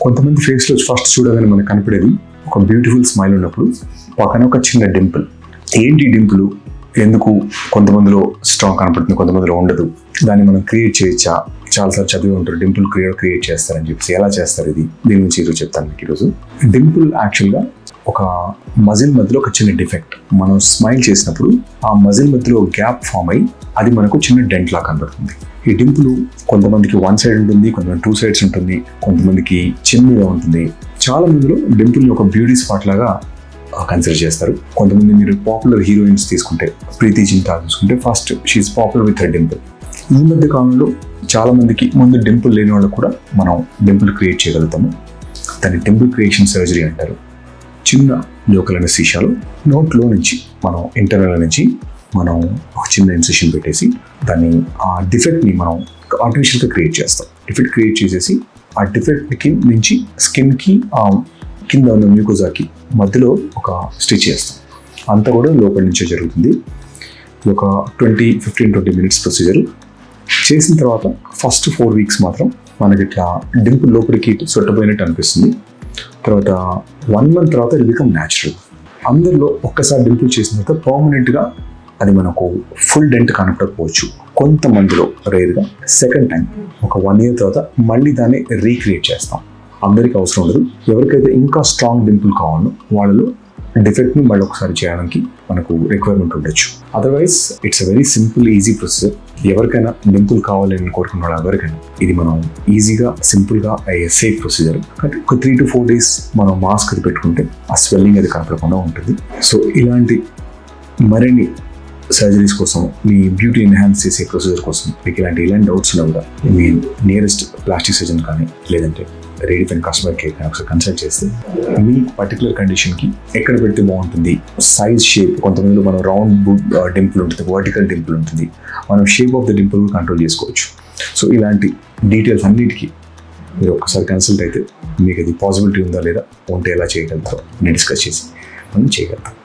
కొంతమంది ఫేస్లో ఫస్ట్ చూడగానే మనకు కనపడేది ఒక బ్యూటిఫుల్ స్మైల్ ఉన్నప్పుడు పక్కన ఒక చిన్న డింపుల్. ఏంటి డింపుల్, ఎందుకు కొంతమందిలో స్ట్రాంగ్ కనపడుతుంది, కొంతమందిలో ఉండదు, దాన్ని మనం క్రియేట్ చేయొచ్చా? చాలాసార్లు చదివి ఉంటారు డింపుల్ క్రియేట్ చేస్తారని చెప్పేసి. ఎలా చేస్తారు ఇది, దీని గురించి ఈరోజు చెప్తాను మీకు. ఈరోజు డింపుల్ యాక్చువల్గా ఒక మజిల్ మధ్యలో ఒక చిన్న డిఫెక్ట్. మనం స్మైల్ చేసినప్పుడు ఆ మజిల్ మధ్యలో గ్యాప్ ఫామ్ అయ్యి అది మనకు చిన్న డెంట్ లా కనబడుతుంది. ఈ డింపుల్ కొంతమందికి 1 సైడ్ ఉంటుంది, కొంతమంది 2 సైడ్స్ ఉంటుంది, కొంతమందికి చిన్నగా ఉంటుంది. చాలా మందిలో డింపుల్ని ఒక బ్యూటీ స్పాట్ లాగా కన్సిడర్ చేస్తారు. కొంతమంది మీరు పాపులర్ హీరోయిన్స్ తీసుకుంటే, ప్రీతి జింతా తీసుకుంటే, first she is popular with her dimple. ఈ మధ్య కాలంలో చాలా మందికి ముందు డింపుల్ లేని వాళ్ళకు కూడా మనం డింపుల్ క్రియేట్ చేయగలుగుతాము. దాన్ని డింపుల్ క్రియేషన్ సర్జరీ అంటారు. చిన్న లోకల్ అనెస్థీషియాలో నోట్లో నుంచి మనం ఇంటర్నల్ నుంచి మనం ఒక చిన్న ఇన్సిషన్ పెట్టేసి దాన్ని ఆ డిఫెక్ట్ని మనం ఆర్టిఫిషియల్గా క్రియేట్ చేస్తాం. డిఫెక్ట్ క్రియేట్ చేసేసి ఆ డిఫెక్ట్కి నుంచి స్కిన్కి కింద ఉన్న మ్యూకోజాకి మధ్యలో ఒక స్టిచ్ చేస్తాం. అంతా కూడా లోపల నుంచే జరుగుతుంది. ఇది ఒక 15-20 మినిట్స్ ప్రొసీజర్. చేసిన తర్వాత ఫస్ట్ 4 వీక్స్ మాత్రం మనకి ఇట్లా డింపుల్ లోపలికి సొట్టపోయినట్టు అనిపిస్తుంది. తర్వాత 1 మంత్ తర్వాత ఇది బికమ్ న్యాచురల్. అందరిలో ఒక్కసారి డింపుల్ చేసిన తర్వాత పర్మనెంట్గా అది మనకు ఫుల్ డెంట్ కనపడకపోవచ్చు. కొంతమందిలో రేర్గా సెకండ్ టైం ఒక 1 ఇయర్ తర్వాత మళ్ళీ దాన్ని రీక్రియేట్ చేస్తాం. అందరికీ అవసరం ఉండదు. ఎవరికైతే ఇంకా స్ట్రాంగ్ డింపుల్ కావాలో వాళ్ళలో డిఫెక్ట్ని మళ్ళీ ఒకసారి చేయడానికి మనకు రిక్వైర్మెంట్ ఉండొచ్చు. Otherwise it's a very simple easy procedure. ఎవరికైనా డింపుల్ కావాలని కోరుకున్న వాళ్ళు ఎవరికైనా ఇది మనం ఈజీగా సింపుల్గా అయ్యే సేఫ్ ప్రొసీజర్. అంటే ఒక 3 to 4 days మనం మాస్క్ అది పెట్టుకుంటే ఆ స్వెల్లింగ్ అది కనపడకుండా ఉంటుంది. సో ఇలాంటి మరిన్ని సర్జరీస్ కోసం, మీ బ్యూటీ ఎన్హాన్స్ చేసే ప్రొసీజర్ కోసం మీకు ఇలాంటి డౌట్స్ ఉన్నా కూడా మీ నియరెస్ట్ ప్లాస్టిక్ సర్జన్ కానీ లేదంటే రేడిఫైన్ కస్టమర్ కేర్ కానీ ఒకసారి కన్సల్ట్ చేస్తే మీ పర్టికులర్ కండిషన్కి ఎక్కడ పెడితే బాగుంటుంది, సైజ్, షేప్, కొంతమందిలో మనం రౌండ్ డింపుల్ ఉంటుంది, వర్టికల్ డింపుల్ ఉంటుంది, మనం shape of the Dimple control చేసుకోవచ్చు. సో ఇలాంటి డీటెయిల్స్ అన్నిటికీ మీరు ఒక్కసారి కన్సల్ట్ అయితే మీకు అది పాసిబిలిటీ ఉందా లేదా, ఉంటే ఎలా చేయగలుగుతారో నేను డిస్కస్ చేసి మనం చేయగలుగుతాం.